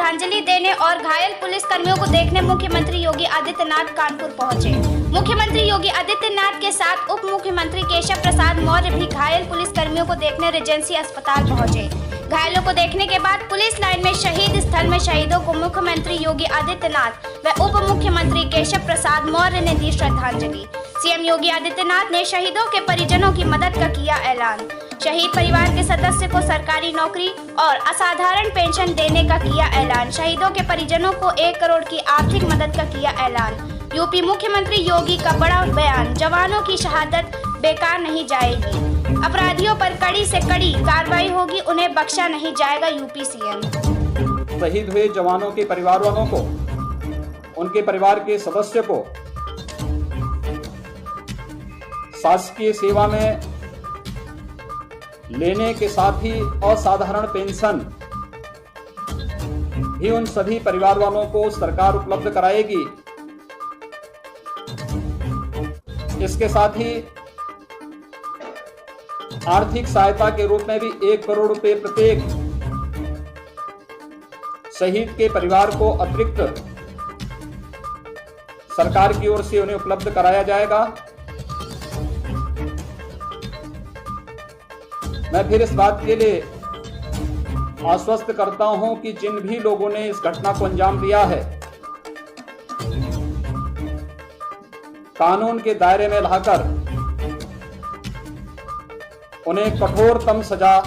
श्रद्धांजलि देने और घायल पुलिस कर्मियों को देखने मुख्यमंत्री योगी आदित्यनाथ कानपुर पहुंचे। मुख्यमंत्री योगी आदित्यनाथ के साथ उप मुख्यमंत्री केशव प्रसाद मौर्य भी घायल पुलिस कर्मियों को देखने रेजेंसी अस्पताल पहुंचे। घायलों को देखने के बाद पुलिस लाइन में शहीद स्थल में शहीदों को मुख्यमंत्री योगी आदित्यनाथ व उप मुख्यमंत्री केशव प्रसाद मौर्य ने दी श्रद्धांजलि। सीएम योगी आदित्यनाथ ने शहीदों के परिजनों की मदद का किया ऐलान। शहीद परिवार के सदस्य को सरकारी नौकरी और असाधारण पेंशन देने का किया ऐलान। शहीदों के परिजनों को 1 करोड़ की आर्थिक मदद का किया ऐलान। यूपी मुख्यमंत्री योगी का बड़ा बयान, जवानों की शहादत बेकार नहीं जाएगी, अपराधियों पर कड़ी से कड़ी कार्रवाई होगी, उन्हें बख्शा नहीं जाएगा। यूपी सीएम शहीद हुए जवानों के परिवार वालों को, उनके परिवार के सदस्य को शासकीय सेवा में लेने के साथ ही असाधारण पेंशन भी उन सभी परिवार वालों को सरकार उपलब्ध कराएगी। इसके साथ ही आर्थिक सहायता के रूप में भी 1 करोड़ रुपए प्रत्येक शहीद के परिवार को अतिरिक्त सरकार की ओर से उन्हें उपलब्ध कराया जाएगा। मैं फिर इस बात के लिए आश्वस्त करता हूं कि जिन भी लोगों ने इस घटना को अंजाम दिया है, कानून के दायरे में लाकर उन्हें कठोरतम सजा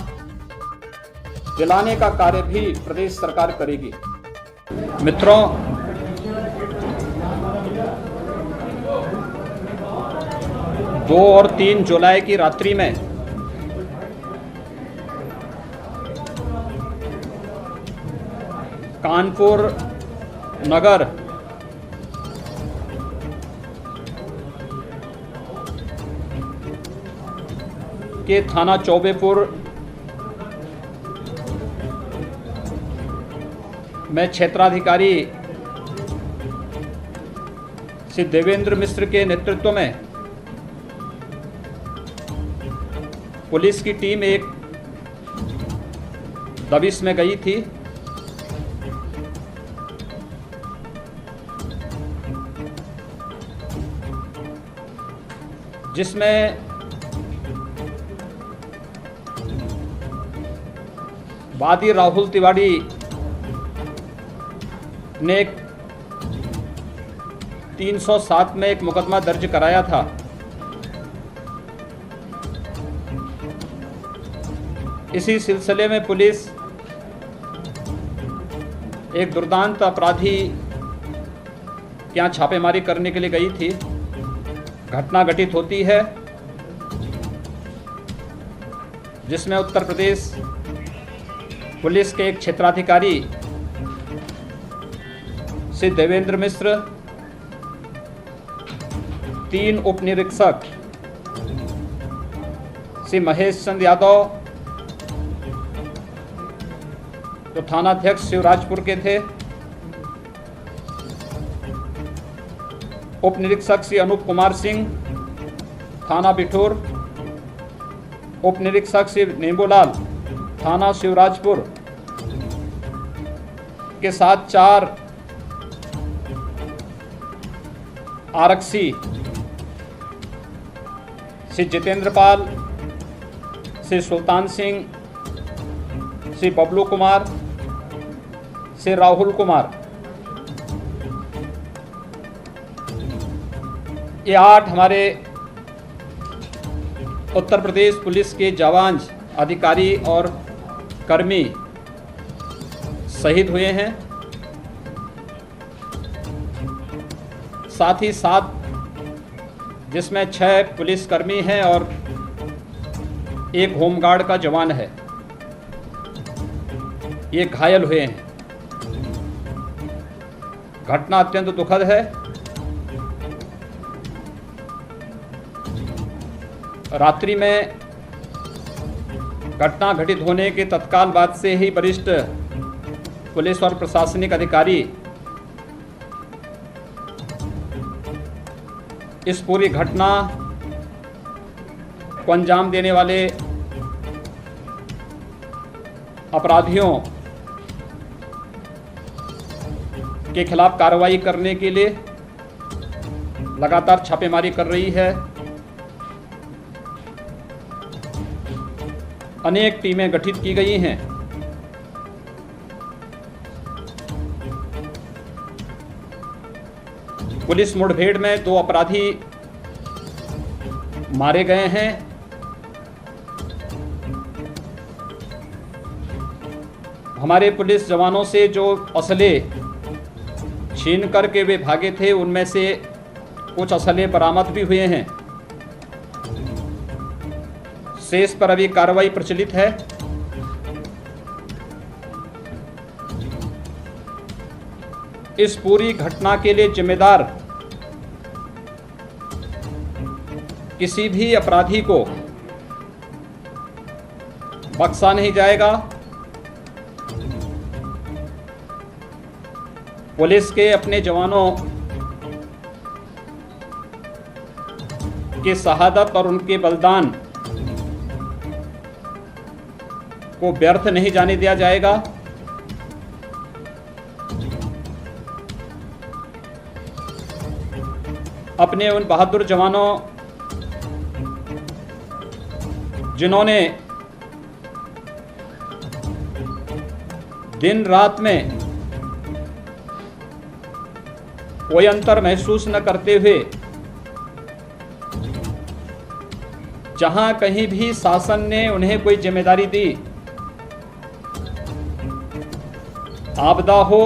दिलाने का कार्य भी प्रदेश सरकार करेगी। मित्रों, 2 और 3 जुलाई की रात्रि में कानपुर नगर के थाना चौबेपुर में क्षेत्राधिकारी श्री देवेंद्र मिश्र के नेतृत्व में पुलिस की टीम एक दबिश में गई थी, जिसमें वादी राहुल तिवारी ने 307 में एक मुकदमा दर्ज कराया था। इसी सिलसिले में पुलिस एक दुर्दांत अपराधी के यहाँ छापेमारी करने के लिए गई थी। घटना घटित होती है जिसमें उत्तर प्रदेश पुलिस के एक क्षेत्राधिकारी श्री देवेंद्र मिश्र, 3 उप निरीक्षक श्री महेश चंद यादव जो थानाध्यक्ष शिवराजपुर के थे, उप निरीक्षक श्री अनूप कुमार सिंह थाना बिठूर, उप निरीक्षक श्री नेबूलाल थाना शिवराजपुर के साथ 4 आरक्षी श्री जितेंद्र पाल, श्री सुल्तान सिंह, श्री बबलू कुमार, श्री राहुल कुमार, ये 8 हमारे उत्तर प्रदेश पुलिस के जवान, अधिकारी और कर्मी शहीद हुए हैं। साथ ही 7 जिसमें 6 पुलिसकर्मी हैं और 1 होमगार्ड का जवान है, ये घायल हुए हैं। घटना अत्यंत दुखद है। रात्रि में घटना घटित होने के तत्काल बाद से ही वरिष्ठ पुलिस और प्रशासनिक अधिकारी इस पूरी घटना को अंजाम देने वाले अपराधियों के खिलाफ कार्रवाई करने के लिए लगातार छापेमारी कर रही है। अनेक टीमें गठित की गई हैं। पुलिस मुठभेड़ में 2 अपराधी मारे गए हैं। हमारे पुलिस जवानों से जो असले छीन करके वे भागे थे, उनमें से कुछ असले बरामद भी हुए हैं। शेष पर अभी कार्रवाई प्रचलित है। इस पूरी घटना के लिए जिम्मेदार किसी भी अपराधी को बख्शा नहीं जाएगा। पुलिस के अपने जवानों की शहादत और उनके बलिदान को व्यर्थ नहीं जाने दिया जाएगा। अपने उन बहादुर जवानों जिन्होंने दिन रात में कोई अंतर महसूस न करते हुए जहां कहीं भी शासन ने उन्हें कोई जिम्मेदारी दी, आपदा हो,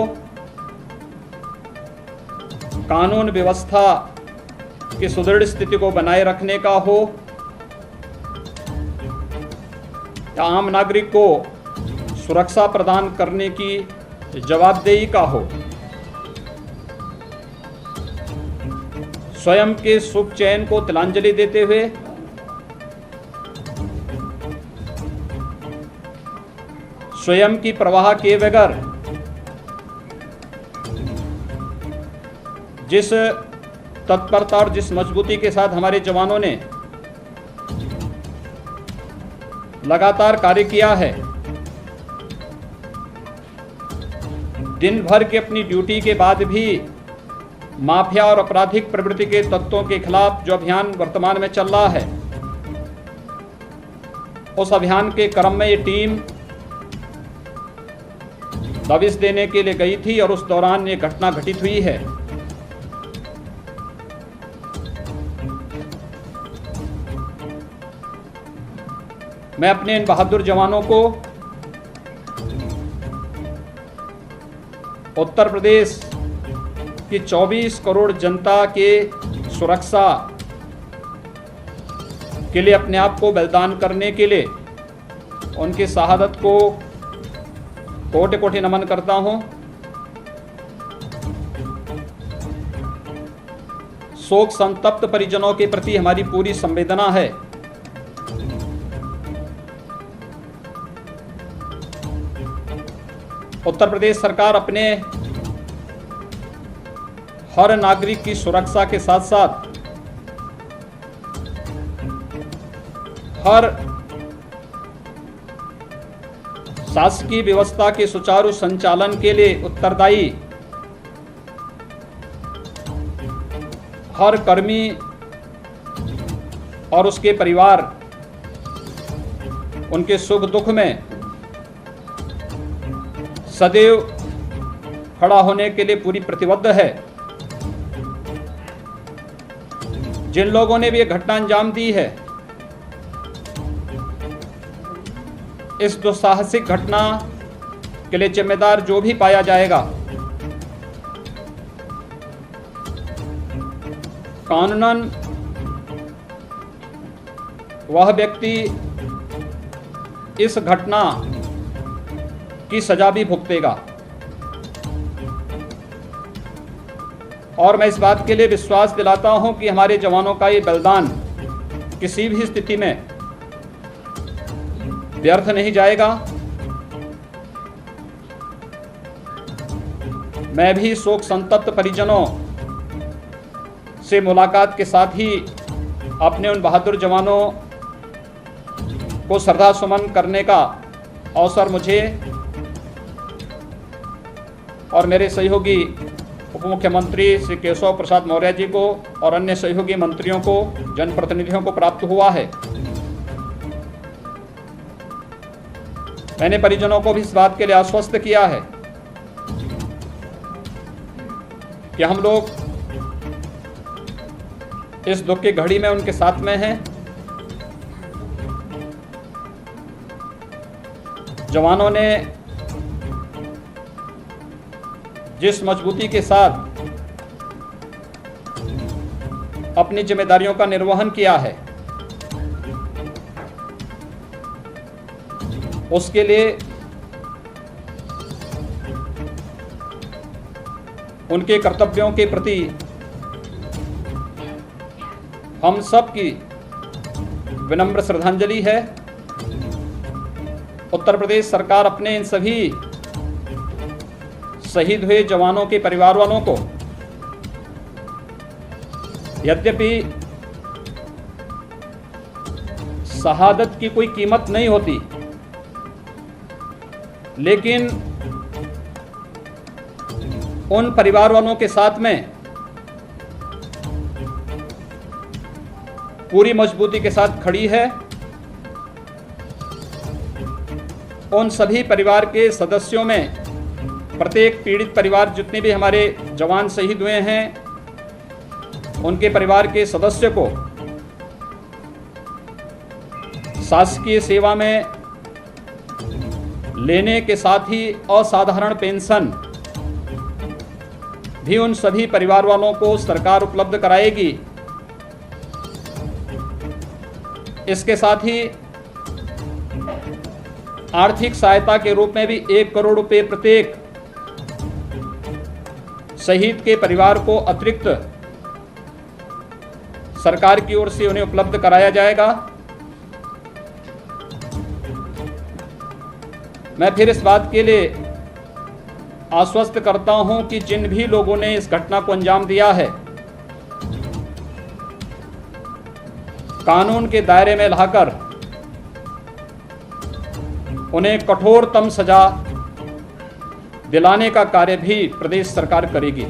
कानून व्यवस्था की सुदृढ़ स्थिति को बनाए रखने का हो, या आम नागरिक को सुरक्षा प्रदान करने की जवाबदेही का हो, स्वयं के शुभ चयन को तिलांजलि देते हुए स्वयं की परवाह किए बगैर जिस तत्परता और जिस मजबूती के साथ हमारे जवानों ने लगातार कार्य किया है, दिन भर की अपनी ड्यूटी के बाद भी माफिया और आपराधिक प्रवृत्ति के तत्वों के खिलाफ जो अभियान वर्तमान में चल रहा है, उस अभियान के क्रम में ये टीम दबिश देने के लिए गई थी और उस दौरान ये घटना घटित हुई है। मैं अपने इन बहादुर जवानों को उत्तर प्रदेश की 24 करोड़ जनता के सुरक्षा के लिए अपने आप को बलिदान करने के लिए उनकी शहादत को कोटि कोटि नमन करता हूं। शोक संतप्त परिजनों के प्रति हमारी पूरी संवेदना है। उत्तर प्रदेश सरकार अपने हर नागरिक की सुरक्षा के साथ साथ हर शासकीय व्यवस्था के सुचारू संचालन के लिए उत्तरदायी हर कर्मी और उसके परिवार उनके सुख दुख में सदैव खड़ा होने के लिए पूरी प्रतिबद्ध है। जिन लोगों ने भी ये घटना अंजाम दी है, इस दुस्साहसिक घटना के लिए जिम्मेदार जो भी पाया जाएगा, कानूनन वह व्यक्ति इस घटना की सजा भी भुगतेगा। और मैं इस बात के लिए विश्वास दिलाता हूं कि हमारे जवानों का ये बलिदान किसी भी स्थिति में व्यर्थ नहीं जाएगा। मैं भी शोक संतप्त परिजनों से मुलाकात के साथ ही अपने उन बहादुर जवानों को श्रद्धा सुमन करने का अवसर मुझे और मेरे सहयोगी उप मुख्यमंत्री श्री केशव प्रसाद मौर्य जी को और अन्य सहयोगी मंत्रियों को, जनप्रतिनिधियों को प्राप्त हुआ है। मैंने परिजनों को भी इस बात के लिए आश्वस्त किया है कि हम लोग इस दुख की घड़ी में उनके साथ में हैं। जवानों ने जिस मजबूती के साथ अपनी जिम्मेदारियों का निर्वहन किया है, उसके लिए उनके कर्तव्यों के प्रति हम सब की विनम्र श्रद्धांजलि है। उत्तर प्रदेश सरकार अपने इन सभी शहीद हुए जवानों के परिवार वालों को, यद्यपि शहादत की कोई कीमत नहीं होती, लेकिन उन परिवार वालों के साथ में पूरी मजबूती के साथ खड़ी है। उन सभी परिवार के सदस्यों में प्रत्येक पीड़ित परिवार, जितने भी हमारे जवान शहीद हुए हैं, उनके परिवार के सदस्य को शासकीय सेवा में लेने के साथ ही असाधारण पेंशन भी उन सभी परिवार वालों को सरकार उपलब्ध कराएगी। इसके साथ ही आर्थिक सहायता के रूप में भी 1 करोड़ रुपए प्रत्येक शहीद के परिवार को अतिरिक्त सरकार की ओर से उन्हें उपलब्ध कराया जाएगा। मैं फिर इस बात के लिए आश्वस्त करता हूं कि जिन भी लोगों ने इस घटना को अंजाम दिया है, कानून के दायरे में लाकर उन्हें कठोरतम सजा दिलाने का कार्य भी प्रदेश सरकार करेगी।